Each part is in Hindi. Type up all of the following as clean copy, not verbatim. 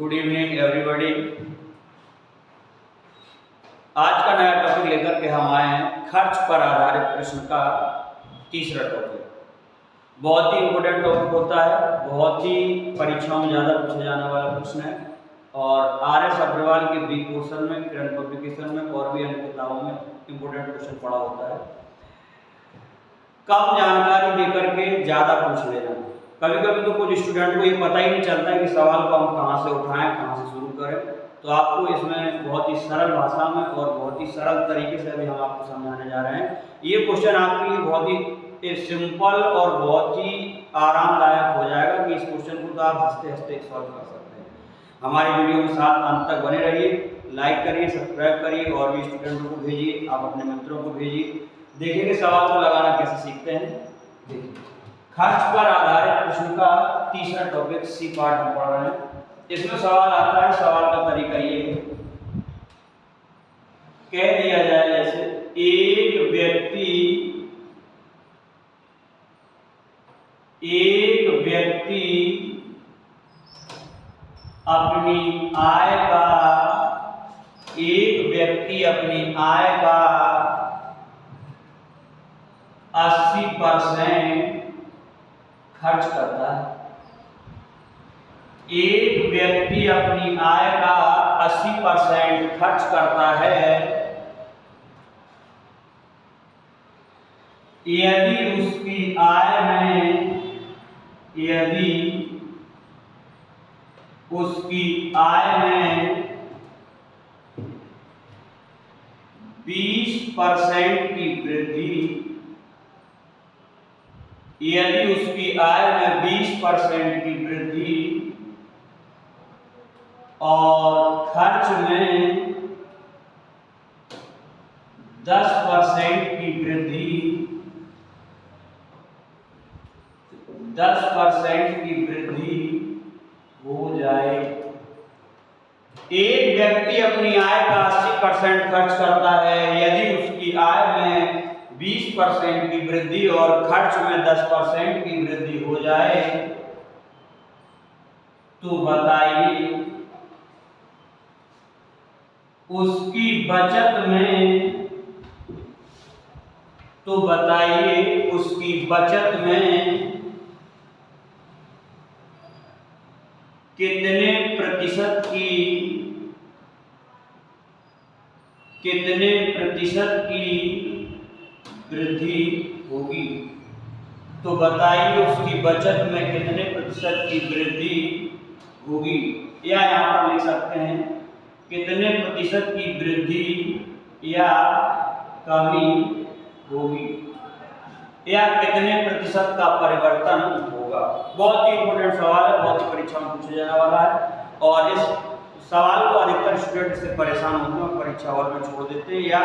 Good evening everybody. आज का नया टॉपिक लेकर के हम आए हैं खर्च पर आधारित प्रश्न का तीसरा टॉपिक। बहुत ही इम्पोर्टेंट टॉपिक होता है, बहुत ही परीक्षाओं में ज़्यादा पूछे जाने वाला प्रश्न है और आर.एस. अग्रवाल के बी पोर्शन में, करंट पब्लिकेशन में और भी अन्य किताबों में इम्पोर्टेंट क्वेश्चन पड़ा होता है। कम जानकारी देकर के ज़्यादा पूछ लेना। कभी कभी तो कुछ स्टूडेंट को ये पता ही नहीं चलता है कि सवाल को हम कहाँ से उठाएं, कहाँ से शुरू करें। तो आपको इसमें बहुत ही सरल भाषा में और बहुत ही सरल तरीके से अभी हम आपको समझाने जा रहे हैं। ये क्वेश्चन आपके लिए बहुत ही सिंपल और बहुत ही आरामदायक हो जाएगा कि इस क्वेश्चन को तो आप हंसते हंसते सॉल्व कर सकते हैं। हमारी वीडियो के साथ अंत तक बने रहिए, लाइक करिए, सब्सक्राइब करिए और भी स्टूडेंटों को भेजिए, आप अपने मित्रों को भेजिए। देखिए कि सवाल को लगाना कैसे सीखते हैं। देखिए, खर्च पर आधारित प्रश्न का तीसरा टॉपिक सी पार्ट में पढ़ रहे हैं। इसमें सवाल आता है, सवाल का तरीका ये है, कह दिया जाए जैसे एक व्यक्ति अपनी आय का 80% खर्च करता है। एक व्यक्ति अपनी आय का 80% खर्च करता है यदि उसकी आय में 20% की वृद्धि, यदि उसकी आय में 20% की वृद्धि और खर्च में 10% की वृद्धि, 10% की वृद्धि हो जाए। एक व्यक्ति अपनी आय का 80% खर्च करता है यदि उसकी आय में 20% की वृद्धि और खर्च में 10% की वृद्धि हो जाए, तो बताइए उसकी बचत में कितने प्रतिशत की वृद्धि होगी। तो बताइए उसकी बचत में कितने प्रतिशत की वृद्धि होगी, या यहाँ पर लिख सकते हैं कितने प्रतिशत की वृद्धि या कमी होगी, या कितने प्रतिशत का परिवर्तन होगा। बहुत ही इंपॉर्टेंट सवाल है, बहुत ही परीक्षा में पूछा जाने वाला है और इस सवाल को अधिकतर स्टूडेंट से परेशान होते हैं और परीक्षा हॉल में छोड़ देते हैं, या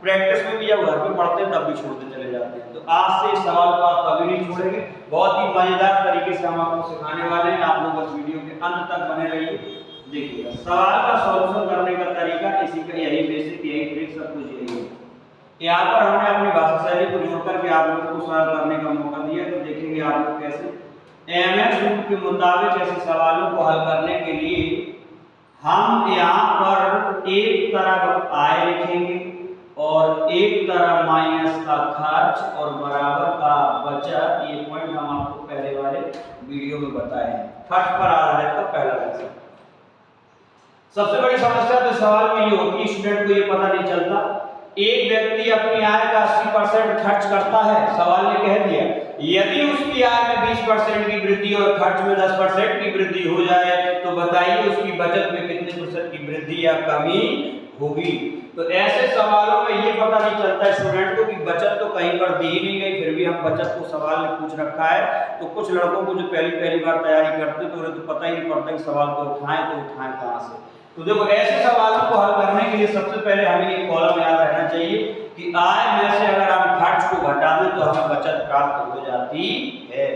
प्रैक्टिस में भी जब घर पे पढ़ते हैं तब भी छोड़ते चले जाते हैं। तो आज से इस सवाल को आप कभी नहीं छोड़ेंगे। बहुत ही मजेदार तरीके से हम आपको सिखाने वाले हैं, आप लोग इस वीडियो के अंत तक बने रहिए। देखिएगा, सवाल का सॉल्यूशन करने का तरीका इसी का यही बेसिक, यही ट्रिक, सब कुछ यही है। यहाँ पर हमने अपनी भाषा शैली को जोड़ करके आप लोगों को सॉल्व करने का मौका दिया। तो देखेंगे आप लोग कैसे एमएस रूल के मुताबिक ऐसे सवालों को हल करने के लिए हम यहाँ पर एक तरफ आय लिखेंगे और एक तरफ माइनस का खर्च और बराबर का बचत। ये पॉइंट हम आपको पहले वाले वीडियो में बताए हैं। खर्च पर आधारित का पहला लेक्चर। सबसे बड़ी समस्या तो सवाल में ये होती है, स्टूडेंट को ये पता नहीं चलता, एक व्यक्ति अपनी आय का 80% खर्च करता है। सवाल ने कह दिया यदि उसकी आय में 20% की वृद्धि और खर्च में 10% की वृद्धि हो जाए, तो बताइए उसकी बचत में कितने प्रतिशत की वृद्धि या कमी होगी। तो ऐसे सवालों में ये पता नहीं चलता स्टूडेंट को कि बचत तो कहीं पर दी ही नहीं गई, फिर भी हम बचत को सवाल में पूछ रखा है। तो कुछ लड़कों को जो पहली बार तैयारी करते तो उन्हें तो पता ही नहीं पड़ता कि सवाल को उठाएं तो उठाएं कहाँ से। तो देखो, ऐसे सवालों को हल करने के लिए सबसे पहले हमें एक कॉलम याद रहना चाहिए कि आय में से अगर हम खर्च को घटा दें तो हमें बचत प्राप्त हो जाती है।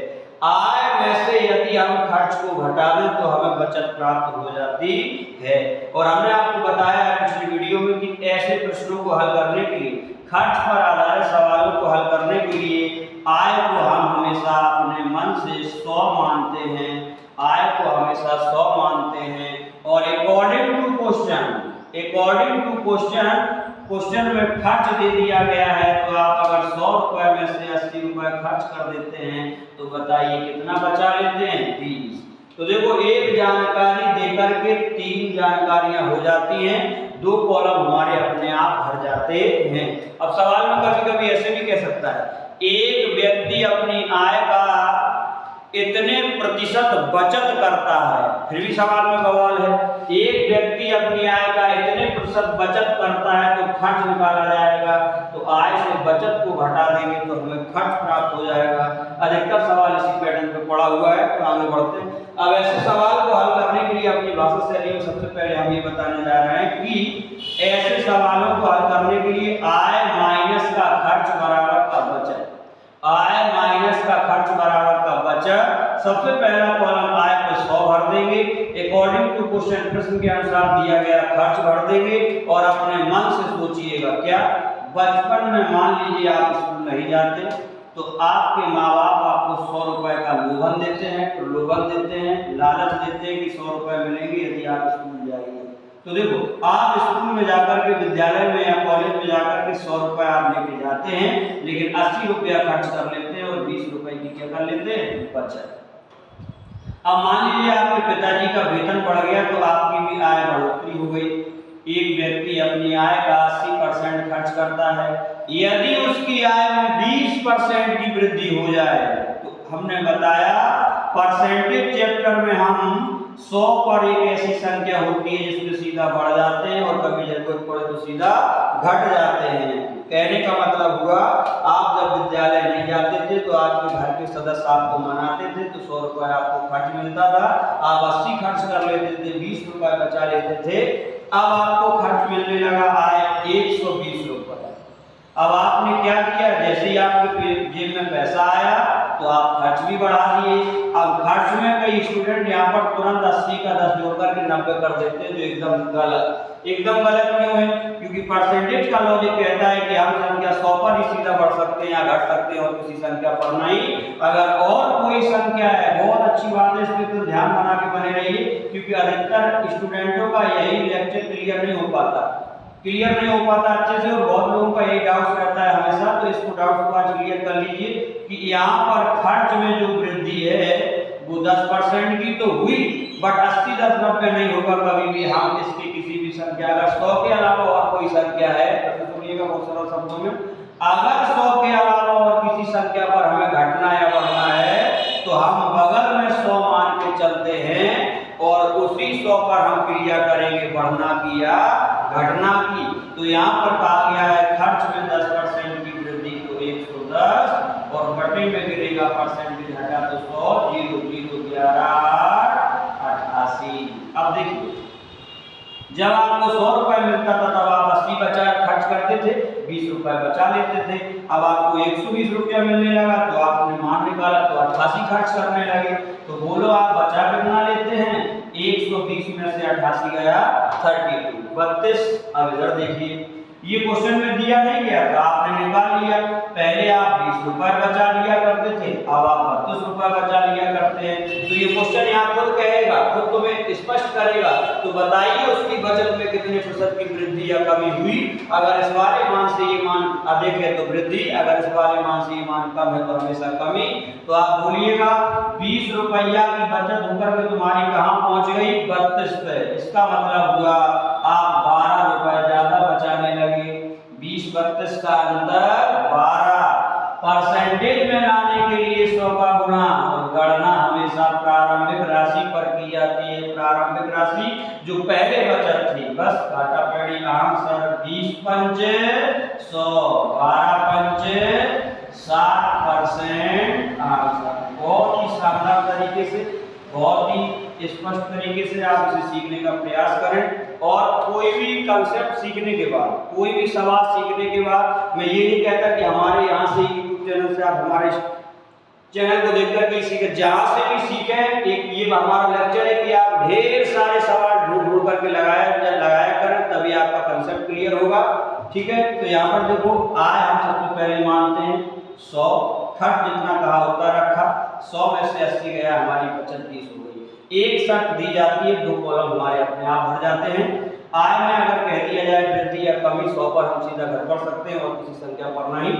आय में से यदि हम खर्च को घटा दें तो हमें बचत प्राप्त हो जाती है। और हमने आपको बताया है पिछली वीडियो में कि ऐसे प्रश्नों को हल करने के लिए, खर्च पर आधारित सवालों को हल करने के लिए आय को हम हमेशा अपने मन से 100 मानते हैं, आय को हमेशा 100 मानते हैं। और अकॉर्डिंग टू क्वेश्चन में खर्च दे दिया गया है, तो आप अगर 100 रुपए में से 80 रुपए खर्च कर देते हैं तो बताइए कितना बचा लेते हैं, 20। तो देखो एक जानकारी देकर के 3 जानकारियां हो जाती हैं, 2 कॉलम हमारे अपने आप भर जाते हैं। अब सवाल में कभी कभी ऐसे भी कह सकता है, एक व्यक्ति अपनी आय का इतने प्रतिशत बचत करता है, फिर भी सवाल में बवाल है। एक व्यक्ति अपनी आय का इतने प्रतिशत बचत करता है तो खर्च निकाला जाएगा, तो आय से बचत को घटा देंगे तो हमें खर्च प्राप्त हो जाएगा। अधिकतर सवाल इसी पैटर्न पे पड़ा हुआ है, तो आगे बढ़ते हैं। अब ऐसे सवाल को हल करने के लिए अपनी भाषा शैली में सबसे पहले हम ये बताने जा रहे हैं कि ऐसे सवालों को हल करने के लिए आय माइनस का खर्च बराबर का बचत, आय माइनस का खर्च बराबर का बचत। सबसे पहला कॉलम आय को 100 भर देंगे, अकॉर्डिंग टू क्वेश्चन प्रश्न के अनुसार दिया गया खर्च भर देंगे और अपने मन से सोचिएगा क्या, बचपन में मान लीजिए आप स्कूल नहीं जाते तो आपके माँ बाप आपको 100 रुपए का लोभन देते हैं, प्रलोभन देते हैं, लालच देते हैं कि 100 रुपए मिलेंगे यदि आप स्कूल जाइए। तो देखो आप स्कूल में जाकर के, विद्यालय में या कॉलेज में जाकर के 100 रुपए आप लेके जाते हैं, लेकिन 80 रुपया खर्च कर लेते हैं और 20 रुपए की क्या कर लेते हैं, बचत। अब मान लीजिए आपके पिताजी का वेतन बढ़ गया तो आपकी भी आय बढ़ोतरी हो गई। एक व्यक्ति अपनी आय का 80% खर्च करता है, यदि उसकी आय में 20% की वृद्धि हो जाए, तो हमने बताया परसेंटेज चैप्टर में हम 100 पर एक ऐसी संख्या होती है जिसमें सीधा बढ़ जाते हैं और कभी जरूरत पड़े तो सीधा घट जाते हैं। कहने का मतलब हुआ, आप जब विद्यालय नहीं जाते थे तो आपके घर के सदस्य आपको मनाते थे तो 100 रुपए आपको खर्च मिलता था, आप 80 खर्च कर लेते थे, 20 रुपए बचा लेते थे। अब आपको खर्च मिलने लगा आय 120 रुपए। अब आपने क्या किया, जैसे ही आपके जेब में पैसा आया तो आप खर्च भी बढ़ा दिए। अब खर्च में कई स्टूडेंट यहाँ पर तुरंत 80 का 10 जोड़ करके 90 कर देते हैं, जो एकदम गलत क्यों है, क्योंकि परसेंटेज का लॉजिक कहता है कि हम संख्या 100 पर ही सीधा बढ़ सकते हैं या घट सकते हैं और किसी संख्या पर नहीं। अगर और कोई संख्या है, बहुत अच्छी बात है, इस पर तो ध्यान बना के बने रहिए, क्योंकि अधिकतर स्टूडेंटों का यही लेक्चर क्लियर नहीं हो पाता अच्छे से, और बहुत लोगों का यही डाउट रहता है हमेशा। तो इसको डाउट को आज क्लियर कर लीजिए कि यहाँ पर खर्च में जो वृद्धि है वो 10% की तो हुई, बट 80 10 90 नहीं होगा कभी भी। हम इसकी किसी भी संख्या, अगर 100 के अलावा और कोई संख्या है, तो सुनिएगा बहुत सरल शब्दों में, अगर 100 के अलावा और किसी संख्या पर हमें घटना या बढ़ना है तो हम बगल में 100 मान के चलते हैं और उसी 100 पर हम क्रिया करेंगे बढ़ना की या घटना की। तो यहाँ पर कहा गया है खर्च में 10% की वृद्धि तो 110 और बटे में गिरेगा परसेंटेज हटा तो 100, 0 0 11 88। अब देखिए, जब आपको 100 रुपए मिलता था तब आप 80 बचा खर्च करते थे, 20 रुपए बचा लेते थे। अब आपको 120 रुपया मिलने लगा तो आपने मान निकाला तो 88 खर्च करने लगे। तो बोलो आप बचा कितना लेते हैं, 120 में से 88 गया 32। अब इधर देखिए, ये क्वेश्चन में दिया नहीं गया था, आपने निकाल लिया। पहले आप 20 रुपए बचा लिया करते थे, अब आप 32 रुपए बचा लिया करते हैं। तो ये क्वेश्चन यहाँ खुद कहेगा, खुद तुम्हें स्पष्ट करेगा, तो बताइए उसकी बचत में कितने प्रतिशत की वृद्धि या कमी हुई। अगर इस वाले मान से ये मान अधिक है तो वृद्धि, अगर इस वाले मान से ये मान कम है तो हमेशा कमी। तो आप बोलिएगा 20 रुपया की बचत होकर के तुम्हारी कहाँ पहुंच गई, 32 पे। इसका मतलब हुआ आप 12 रुपए ज्यादा बचाने लगे। 20 32 का अंतर 12। परसेंटेज में लाने के लिए 100 का गुणा और गणना हमेशा प्रारंभिक राशि पर की जाती है। प्रारंभिक राशि जो पहले बचत थी, बस घाटा पेड़ी आंसर 20 पंचे 100, 12 पंचे 60% आंसर। बहुत ही शानदार तरीके से, बहुत ही स्पष्ट तरीके से आप इसे सीखने का प्रयास करें। और कोई भी कंसेप्ट सीखने के बाद, कोई भी सवाल सीखने के बाद, मैं ये नहीं कहता कि हमारे यहाँ से यूट्यूब चैनल से आप हमारे चैनल को देख करके सीखें, जहाँ से भी सीखें। एक ये हमारा लेक्चर है कि आप ढेर सारे सवाल ढूंढ करके लगाया करें, तभी आपका कंसेप्ट क्लियर होगा। ठीक है, तो यहाँ पर देखो आय हम सबसे पहले मानते हैं 100, खर्च जितना कहा उतना रखा, 100 में से 80 गया, हमारी बचत 20 हो गई। एक शर्त दी जाती है, 2 कॉलम हमारे अपने आप भर जाते हैं। आय में अगर कह दिया जाए वृद्धि या कमी, 100 पर हम सीधा घर कर सकते हैं और किसी संख्या पर नहीं।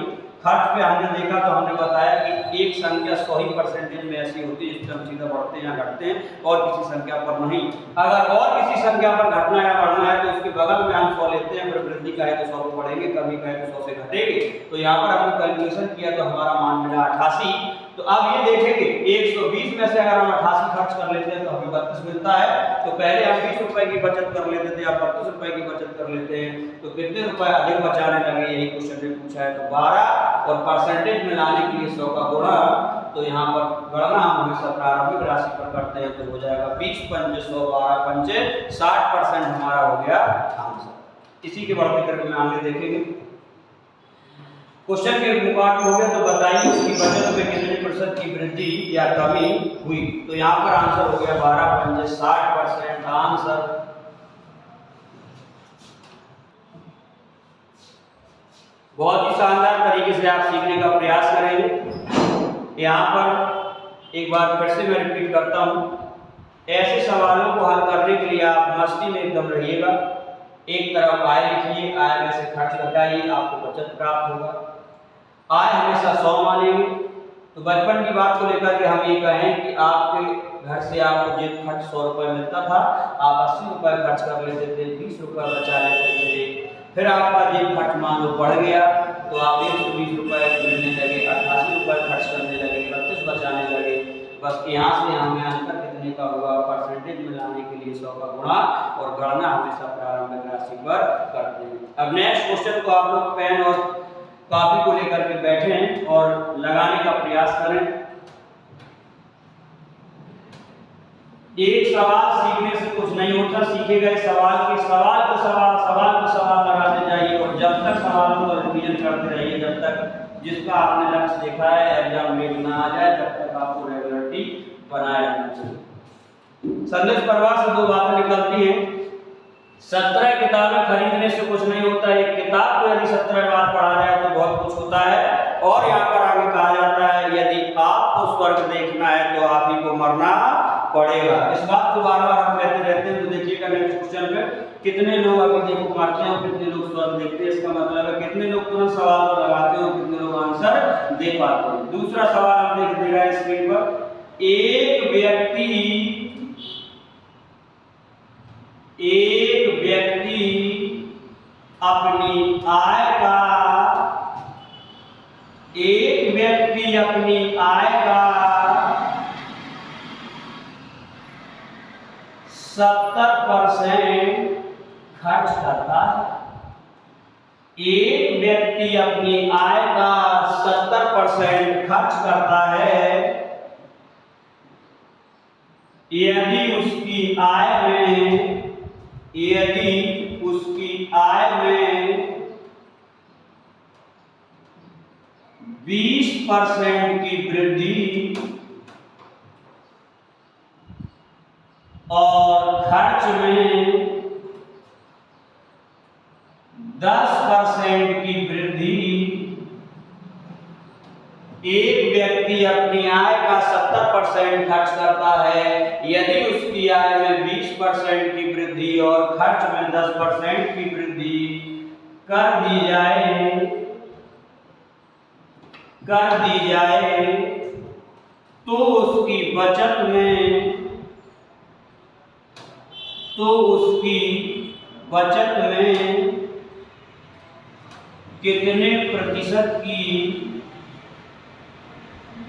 खर्च पे हमने देखा तो हमने बताया कि एक संख्या 100 ही परसेंटेज में ऐसी होती है जिससे हम सीधा बढ़ते हैं या घटते हैं और किसी संख्या पर नहीं। अगर और किसी संख्या पर घटना या बढ़ना है तो उसके बगल में हम 100 लेते हैं, अगर वृद्धि का है तो 100 पर बढ़ेंगे, कमी का है तो 100 से घटेंगे। तो यहाँ पर हमने कैलकुलेशन किया तो हमारा मान मिला 88। तो अब ये देखेंगे 120 में से अगर हम 88 खर्च कर लेते हैं तो हमें 32 मिलता है। तो पहले हम 20 रुपए की बचत कर लेते थे, अब 32 रुपए की बचत कर लेते हैं। तो कितने रुपए अधिक बचाने लगे, यही क्वेश्चन में पूछा है। तो 12 और परसेंटेज में लाने के लिए 100 का गुणा, तो यहाँ पर गणना हम हमेशा प्रारंभिक राशि पर करते हैं तो हो जाएगा 20 पंजे 100, 12 पंजे 60% हमारा हो गया आंसर। इसी के बढ़ते करके में आगे देखेंगे। क्वेश्चन के मुकाबले हो गया, तो बताइए उसकी बचत में कितने प्रतिशत की वृद्धि या कमी हुई। तो यहाँ पर आंसर हो गया 12 पंजे 60% आंसर। बहुत ही शानदार तरीके से आप सीखने का प्रयास करेंगे। यहाँ पर एक बार फिर से मैं रिपीट करता हूँ, ऐसे सवालों को हल करने के लिए आप मस्ती में एकदम रहिएगा। एक तरफ आय लिखिए, आय में से खर्च घटाइए, आपको बचत प्राप्त होगा। आय हमेशा 100 मानेंगे। तो बचपन की बात को लेकर के हम ये कहें कि आपके घर से आपको जेब खर्च 100 रुपये मिलता था, आप 80 रुपये खर्च कर लेते थे, 20 रुपये बचा लेते थे। फिर आपका जेब खर्च मान लो बढ़ गया तो आप 120 रुपये मिलने लगे, 88 रुपये खर्च करने लगे, 32 बचाने लगे। बस यहाँ से हमें अंतर कितने का हुआ, परसेंटेज में लाने के लिए 100 का गुणा और गणना हमेशा प्रारंभिक राशि पर करते हैं। अब नेक्स्ट क्वेश्चन को आप लोग पेन और कॉपी को लेकर के बैठें और लगाने का प्रयास करें। एक सवाल सीखने से कुछ नहीं होता, सीखे गए सवाल को सवाल लगाते जाइए और जब तक सवालों को रिवीजन करते रहिए, जब तक जिसका आपने लक्ष्य देखा है एग्जाम में ना आ जाए, तब तक आपको रेगुलरिटी बनाए रखना चाहिए। संदेश परिवार से 2 बातें निकलती हैं। 17 किताबें खरीदने से कुछ नहीं होता, एक किताब को यदि 17 बार पढ़ा जाए तो बहुत कुछ होता है। और यहाँ पर आगे कहा जाता है यदि आपको स्वर्ग देखना है तो आप ही को मरना पड़ेगा। इस बात को बार बार हम कहते रहते हैं। तो देखिएगा नेक्स्ट क्वेश्चन पे, कितने लोग अभी देखो मरते हैं, कितने लोग स्वर्ग देखते हैं। इसका मतलब है कितने लोग तुरंत सवाल को लगाते हैं, कितने लोग आंसर दे पाते हैं। दूसरा सवाल हम देख दे रहे हैं स्क्रीन पर, एक व्यक्ति अपनी आय का 70% खर्च करता है। एक व्यक्ति अपनी आय का 70% खर्च करता है। यदि उसकी आय में 20% की वृद्धि और खर्च में 10% की वृद्धि, एक व्यक्ति अपनी आय का 70% खर्च करता है। यदि उसकी आय में 20% की वृद्धि और खर्च में 10% की वृद्धि कर दी जाए तो उसकी बचत में कितने प्रतिशत की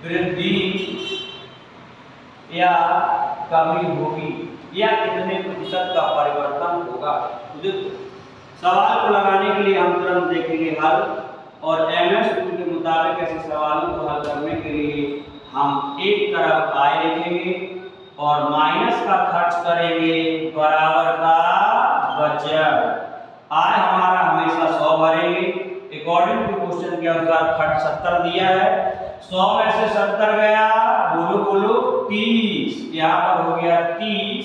वृद्धि या कमी होगी या कितने प्रतिशत का परिवर्तन होगा। सवाल को लगाने के लिए हम तुरंत देखेंगे हल, और एमएस रूल के मुताबिक ऐसे सवालों को हल करने के लिए हम एक तरफ आय लिखेंगे और माइनस का खर्च करेंगे बराबर का बचत। आय हमारा हमेशा 100 भरेंगे, अकॉर्डिंग टू क्वेश्चन के अनुसार खर्च 70 दिया है। 100 में से 70 गया, बोलो 30, यहाँ पर हो गया 30।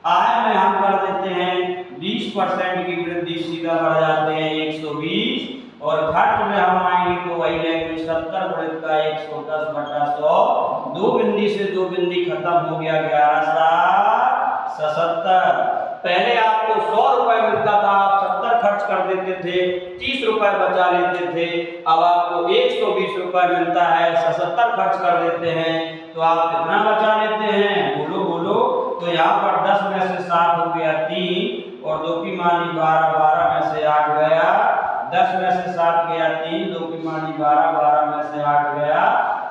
आय में हम कर देते हैं 20% की वृद्धि, सीधा बढ़ जाते हैं 120 और खर्च में हम आएंगे तो वही लेंगे 70 गुणित का 110/100। 2 बिंदी से 2 बिंदी खत्म हो गया, 11/77। पहले आपको 100 रुपए मिलता था, आप 70 खर्च कर देते थे, 30 रुपए बचा लेते थे। अब आपको 120 रुपए मिलता है, 77 खर्च कर देते हैं, तो आप कितना बचा लेते हैं? बोलो बोलो। तो यहाँ पर 10 में से 7 हो गया 3 और 2 की मानी 12, 12 में से 8 गया, 10 में से 7 गया 3, 2 की मानी 12, 12 में से 8 गया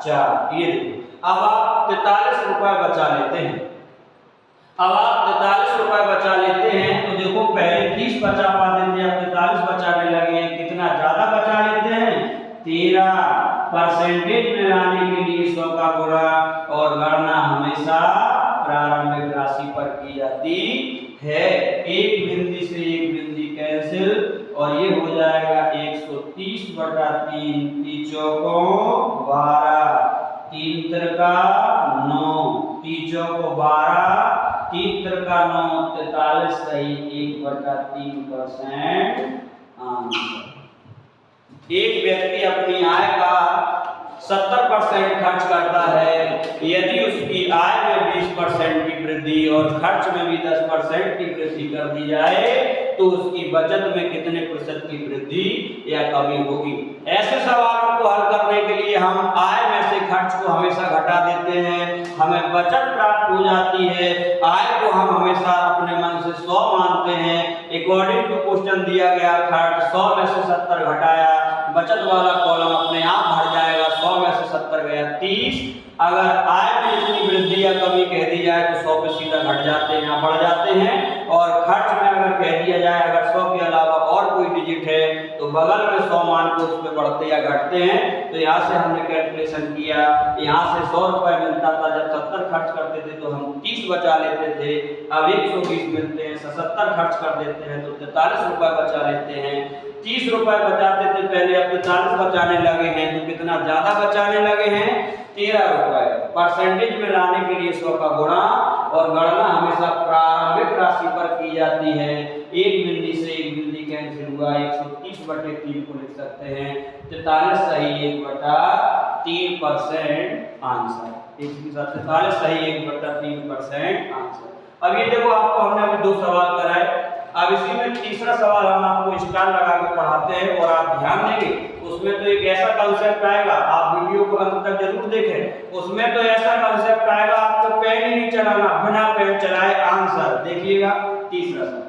4। ये देखो, अब आप 43 रुपए बचा लेते हैं। अब आप 43 रुपए बचा लेते हैं तो देखो पहले 30 बचा पाते थे, अब 43 बचाने लगे हैं। कितना ज्यादा बचा लेते हैं? 13%। में लाने के लिए 100 का गुणा और गणना हमेशा प्रारंभिक राशि पर की जाती है। एक बिंदी से एक बिंदी कैंसिल और ये हो जाएगा 130/3। 3 चौकों 12, 3 त्रिका 9, 3 चौकों 12, 3 त्रिका 9, 43 सही 1/3% आंसर। एक व्यक्ति अपनी आय का 70% खर्च करता है। यदि उसकी आय में 20% की वृद्धि और खर्च में भी 10% की वृद्धि कर दी जाए तो उसकी बचत में कितने प्रतिशत की वृद्धि या कमी होगी? ऐसे सवालों को हल करने के लिए हम आय में से खर्च को हमेशा घटा देते हैं, हमें बचत प्राप्त हो जाती है। आय को हम हमेशा अपने मन से 100 मानते हैं। अकॉर्डिंग टू क्वेश्चन दिया गया खर्च 100 में से 70 घटाया, बचत वाला कॉलम अपने आप भर जाएगा। 100 में से 70 गया 30। अगर आय में इतनी वृद्धि या कमी कह दी जाए तो 100 पे सीधा घट जाते हैं या बढ़ जाते हैं। और खर्च में अगर कह दिया जाए अगर 100 के अलावा और कोई डिजिट है तो बगल में 100 मान को उस पे बढ़ते या घटते हैं। तो यहाँ से हमने कैलकुलेशन किया, यहाँ से 100 रुपए मिलता था, जब 70 खर्च करते थे तो हम 30 बचा लेते थे। अब 120 मिलते हैं, 77 खर्च कर देते हैं तो 43 रुपए बचा लेते हैं। 30 रुपए बचाते थे पहले, अब 40 बचाने लगे हैं तो कितना ज्यादा बचाने लगे हैं? 13 रुपए। परसेंटेज में लाने के लिए 100 का गुणा और गणना हमेशा प्रारंभिक राशि पर की जाती है। एक बिंदी से एक बिंदी कैंसिल हुआ, 130/3 को लिख सकते हैं। 43 सही 1/3% आंसर। इसके साथ 43 सही 1/3% आंसर। अब ये देखो आपको हमने अभी 2 सवाल कराए। अब इसी में तीसरा सवाल हम आपको स्टार लगा के पढ़ाते हैं और आप ध्यान देंगे उसमें तो एक ऐसा कंसेप्ट आएगा, आप वीडियो को अंत तक जरूर देखें। उसमें तो ऐसा कंसेप्ट आएगा आपको पेन ही नहीं चलाना, बिना पेन चलाए आंसर देखिएगा। तीसरा सवाल,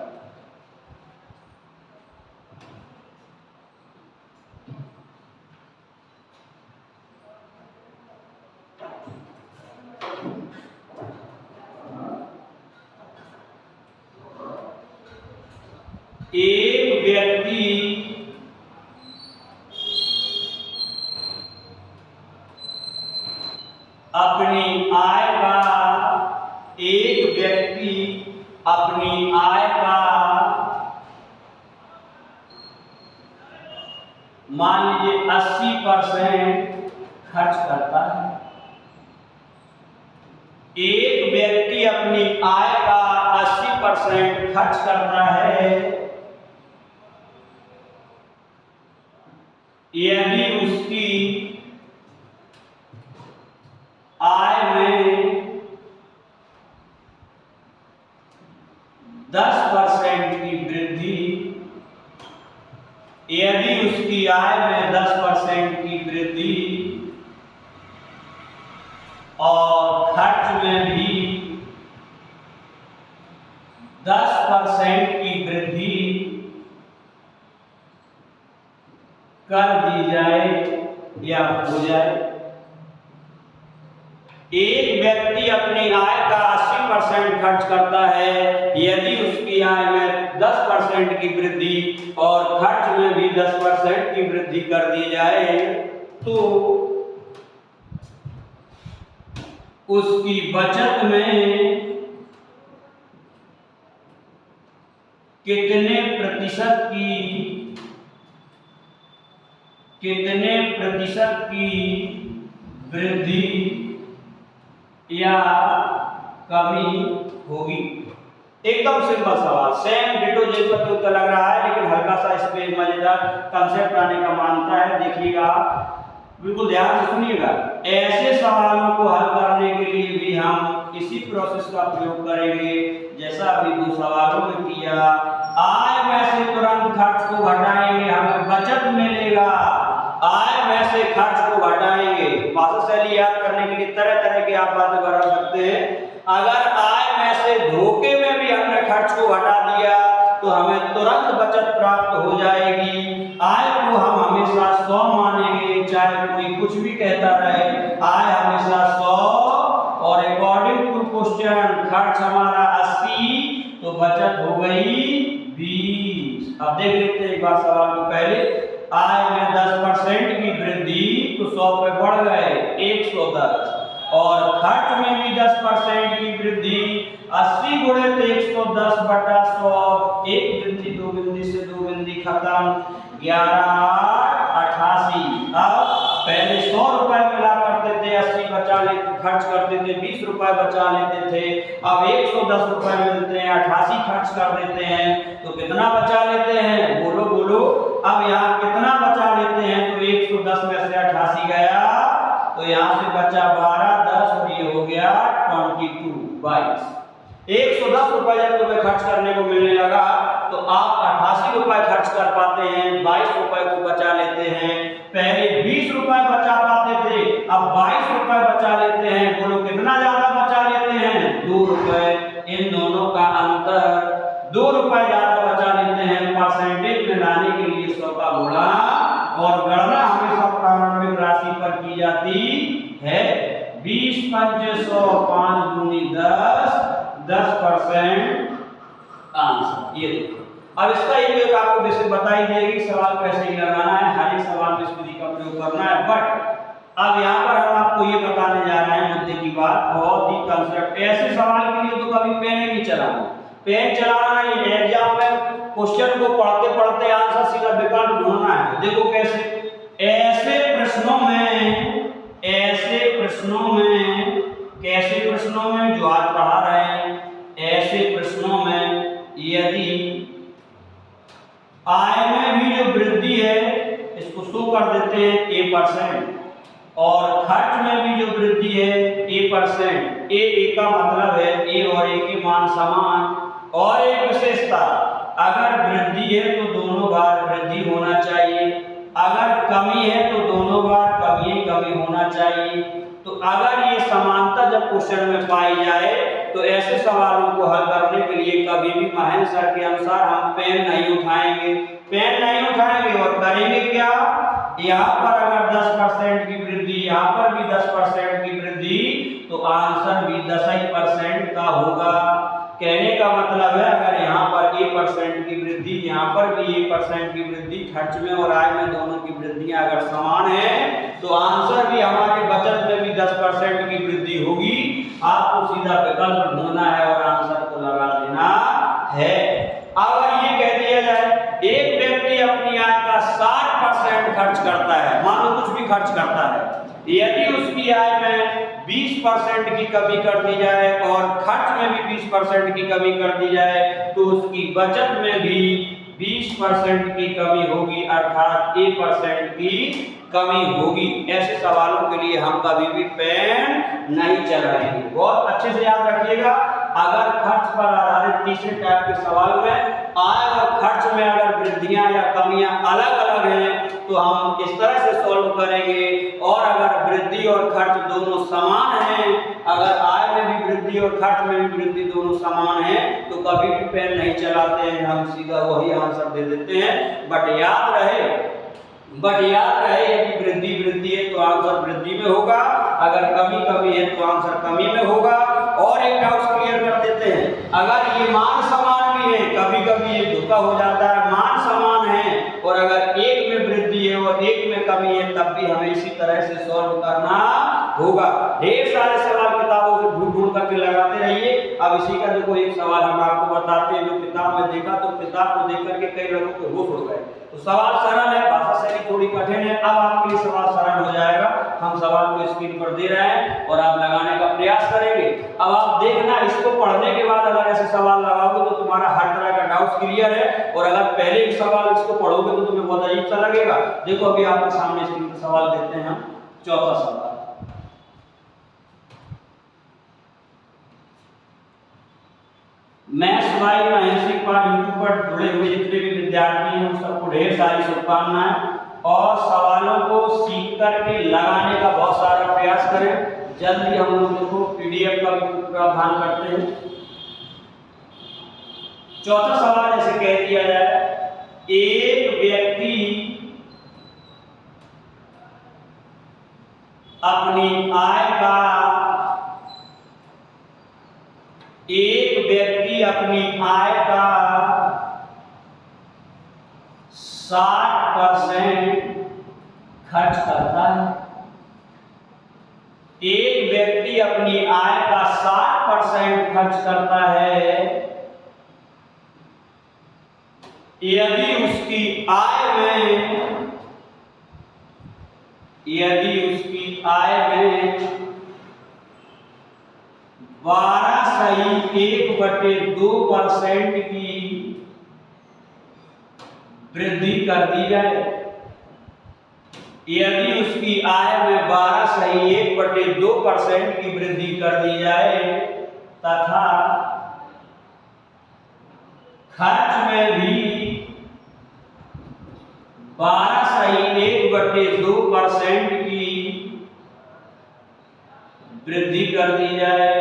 एक व्यक्ति अपनी आय का मान लीजिए 80% खर्च करता है। एक व्यक्ति अपनी आय का 80% खर्च करता है। यदि उसकी आय में 10% की वृद्धि, यदि उसकी आय में 10% की वृद्धि और खर्च में भी 10% की वृद्धि कर दी जाए या हो जाए। एक व्यक्ति अपनी आय का 80% खर्च करता है। यदि उसकी आय में 10% की वृद्धि और खर्च में भी 10% की वृद्धि कर दी जाए तो उसकी बचत में कितने प्रतिशत की वृद्धि या कमी होगी? एकदम सिंपल सवाल, सेम डिटो जैसा तो लग रहा है, लेकिन हल्का सा इस पे मजेदार कंसेप्ट आने का मानता है। देखिएगा, बिल्कुल ध्यान से सुनिएगा। ऐसे सवालों को हल करने के लिए भी हम इसी प्रोसेस का प्रयोग करेंगे जैसा अभी दो सवालों में किया। आय में से तुरंत खर्च को घटाएंगे, हमें बचत मिलेगा। आय में से खर्च को घटाएंगे, भाषा शैली याद करने के लिए तरह तरह की आप बातें बना सकते हैं। अगर आय में से धोखे में भी हमने खर्च को घटा दिया तो हमें तुरंत बचत प्राप्त हो जाएगी। आय को हम हमेशा 100 मानेंगे, चाहे कोई कुछ भी कहता रहे, आय हमेशा 100 और अकॉर्डिंग टू क्वेश्चन खर्च हमारा 80 तो बचत हो गई 20। अब देख लेते हैं एक बार सवाल को। पहले आय में 10% की वृद्धि तो 100 पे बढ़ गए 110, और खर्च में भी 10% की वृद्धि 80 गुणे 110 बटा 100, एक बिंदी दो बिंदी से दो बिंदी खत्म, 11 88। अब पहले 100 रुपए मिला करते थे, 80 बचा लेते, खर्च करते थे, 20 रुपए बचा लेते थे। अब 110 रुपए मिलते हैं, 88 खर्च कर देते हैं, तो कितना बचा लेते हैं? बोलो बोलो। अब यहाँ कितना बचा लेते हैं? तो 110 में से 88 गया तो यहाँ से बचा 12, 10 और ये हो गया 22। 110 रुपए जब तुम्हें खर्च करने को मिलने लगा तो आप 88 रुपए खर्च कर पाते हैं, 22 रुपए को बचा लेते हैं। पहले 20 रुपए बचा पाते थे, अब 22 रुपए बचा लेते हैं। बोलो कितना ज्यादा बचा लेते हैं? 2 रुपए। इन दोनों का अंतर 2 रुपए ज्यादा बचा लेते हैं। परसेंटेज में लाने के लिए 100 का गुणा, और गणना हमेशा प्रारंभिक राशि पर की जाती है। 20 पंचे 100, 5 दूनी 10, 10% आंसर। ये देखो, अब इसका एक आपको बेसिक बताई जाएगी, सवाल कैसे ही लगाना है, हर एक सवाल में इस विधि का प्रयोग करना है। बट अब यहाँ पर हम आपको ये बताने जा रहे हैं मुद्दे की बात, बहुत ही कंसेप्ट। ऐसे सवाल के लिए तो कभी पेन ही नहीं चलाना, पेन चलाना नहीं है। एग्जाम में क्वेश्चन को पढ़ते पढ़ते आंसर सीधा विकल्प ढूंढना है। देखो कैसे, ऐसे प्रश्नों में जो आज पढ़ा रहे हैं, ऐसे प्रश्नों में यदि आय में भी जो वृद्धि है इसको शो कर देते हैं A%, और खर्च में भी जो वृद्धि है A%। ए का मतलब है ए और ए के मान समान। और एक विशेषता, अगर वृद्धि है तो दोनों बार वृद्धि होना चाहिए, अगर कमी है तो दोनों बार कमी होना चाहिए। तो अगर ये समानता जब क्वेश्चन में पाई जाए तो ऐसे सवालों को हल करने के लिए कभी भी महेंद्र सर के अनुसार हम पेन नहीं उठाएंगे और करेंगे क्या? यहाँ पर अगर 10% की वृद्धि, यहाँ पर भी 10% की वृद्धि, तो आंसर भी 10% का होगा। कहने का मतलब है अगर यहाँ पर 1% की वृद्धि, यहाँ पर भी 1% की वृद्धि, खर्च में और आय में दोनों की वृद्धियां अगर समान है तो आंसर भी हमारे बचत में भी 10% की वृद्धि होगी। आपको सीधा विकल्प ढूंढना है और आंसर को लगा देना है। अगर ये कह दिया जाए एक व्यक्ति अपनी आय का 60% खर्च करता है, मान लो कुछ भी खर्च करता है, यदि उसकी आय में 20% की कमी कर दी जाए और खर्च में भी 20% की कमी कर दी जाए तो उसकी बचत में भी 20% की कमी होगी, अर्थात 1% की कमी होगी। ऐसे सवालों के लिए हम कभी भी पेन नहीं चलाएंगे। बहुत अच्छे से याद रखिएगा, अगर खर्च पर आधारित तीसरे टाइप के सवाल में आय और खर्च में अगर वृद्धियां या कमियां अलग अलग हैं तो हम इस तरह से सॉल्व करेंगे। और अगर वृद्धि और खर्च दोनों समान हैं, अगर आय में भी वृद्धि और खर्च में भी वृद्धि दोनों समान हैं तो कभी भी पेन नहीं चलाते हैं, हम सीधा वही आंसर दे देते हैं। बट याद रहे यदि वृद्धि है तो आंसर वृद्धि में होगा, अगर कमी है तो आंसर कमी में होगा। और एक डाउट क्लियर कर देते हैं, अगर ये मान समान भी है, कभी ये धोखा हो जाता है, मान समान है और अगर एक में वृद्धि है और एक में कमी है तब भी हमें इसी तरह से सॉल्व करना होगा। ढेर सारे सवाल किताबों से ढूंढ करके लगाते रहिए। अब इसी का देखो एक सवाल हम आपको बताते हैं जो किताब में देखा, तो किताब को देख करके कई लोगों के होश उड़ गए। तो सवाल सरल है, भाषा शैली थोड़ी कठिन है। अब आपके लिए सवाल सरल हो जाएगा, हम सवाल को स्क्रीन पर दे रहे हैं और आप लगाने का प्रयास करेंगे। अब आप देखना, इसको पढ़ने के बाद अगर ऐसे सवाल लगाओगे क्लियर है। और अगर पहले एक सवाल इसको पढ़ोगे तो तुम्हें बहुत अजीब सा लगेगा। देखो अभी आपके सामने स्क्रीन पर सवाल देते हैं हम। चौथा सवाल, मैथ्स बाय महेश पर यूट्यूब पर जुड़े हुए जितने भी विद्यार्थी हैं उन सबको ढेर सारी शुभकामनाएं और सवालों को सीख करके लगाने का बहुत सारा प्रयास करें। जल्दी हम लोग देखो पीडीएफ का भी प्रावधान करते हैं। चौथा सवाल ऐसे कह दिया जाए, एक व्यक्ति अपनी आय का 60% खर्च करता है। एक व्यक्ति अपनी आय का 60% खर्च करता है। यदि उसकी आय में 12/1/2% की वृद्धि कर दी जाए, यदि उसकी आय में 12/1/2% की वृद्धि कर दी जाए तथा खर्च में भी 12/1/2% की वृद्धि कर दी जाए,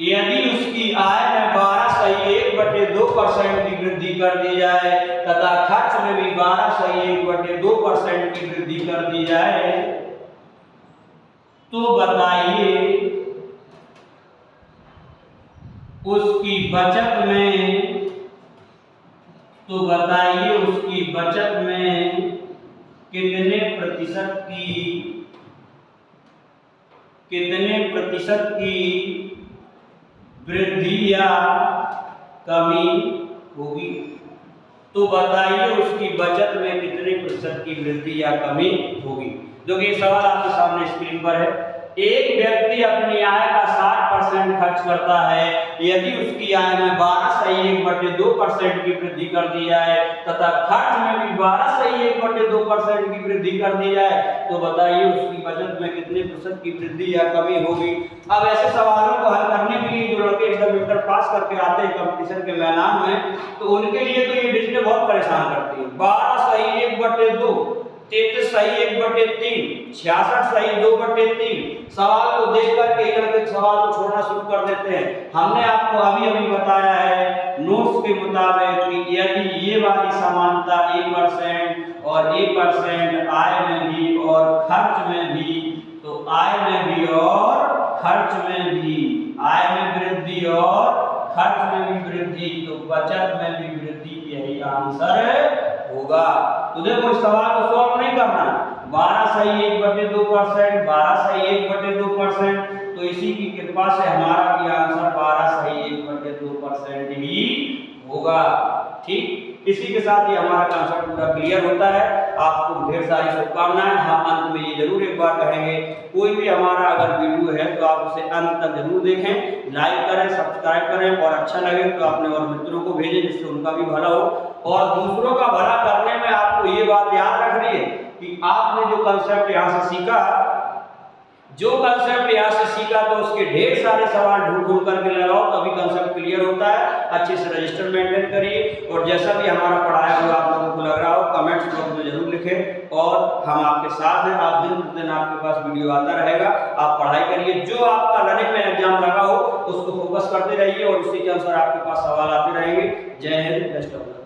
यदि उसकी आय में 12/1/2% की वृद्धि कर दी जाए तथा खर्च में भी 12/1/2% की वृद्धि कर दी जाए, तो बताइए उसकी बचत में कितने प्रतिशत की वृद्धि या कमी होगी। तो बताइए उसकी बचत में कितने प्रतिशत की वृद्धि या कमी होगी। जो कि सवाल आपके सामने स्क्रीन पर है। एक व्यक्ति अपनी आय का 60% खर्च करता है, यदि उसकी आय में 12/1/2% की वृद्धि कर दी जाए तथा खर्च में भी 12/1/2% की वृद्धि कर दी जाए, तो बताइए उसकी बचत में कितने प्रतिशत की वृद्धि या कमी होगी। अब ऐसे सवालों को हल करने के लिए जो लड़के एकदम इंटर पास करके आते हैं कंपटीशन के मैदान में, तो उनके लिए तो ये डिजिटें बहुत परेशान करती है। 12/1/2, 33/1/3, 66/2/3 सवाल को देख करके लड़के सवाल को छोड़ना शुरू कर देते हैं। हमने आपको अभी बताया है नोट्स के मुताबिक कि यदि ये वाली समानता 1% और 1% आय में भी और खर्च में भी, तो आय में भी और खर्च में भी, आय में वृद्धि और खर्च में भी वृद्धि, तो बचत में भी वृद्धि, यही आंसर होगा। तो देखो इस सवाल को सॉल्व नहीं करना, 12/1/2%, 12/1/2%, तो इसी की कृपा से हमारा भी आंसर 12/1/2% ही होगा। ठीक, इसी के साथ ये हमारा कंसेप्ट पूरा क्लियर होता है। आपको ढेर सारी शुभकामनाएं। हाँ, अंत में ये जरूर एक बार कहेंगे, कोई भी हमारा अगर वीडियो है तो आप उसे अंत तक जरूर देखें, लाइक करें, सब्सक्राइब करें और अच्छा लगे तो अपने और मित्रों को भेजें जिससे उनका भी भला हो। और दूसरों का भला करने में आपको ये बात याद रखनी है कि आपने जो कंसेप्ट यहाँ से सीखा, तो उसके ढेर सारे सवाल ढूंढ करके लगाओ, तभी कंसेप्ट क्लियर होता है। अच्छे से रजिस्टर मेंटेन करिए और जैसा भी हमारा पढ़ाया हुआ आप लोगों को लग रहा हो कमेंट्स बॉक्स में जरूर लिखें और हम आपके साथ हैं। आप दिन प्रतिदिन आपके पास वीडियो आता रहेगा, आप पढ़ाई करिए। जो आपका रनिंग में एग्जाम लगा हो उसको फोकस करते रहिए और उसी के अनुसार आपके पास सवाल आते रहेंगे। जय हिंद, बेस्ट ऑफ लक।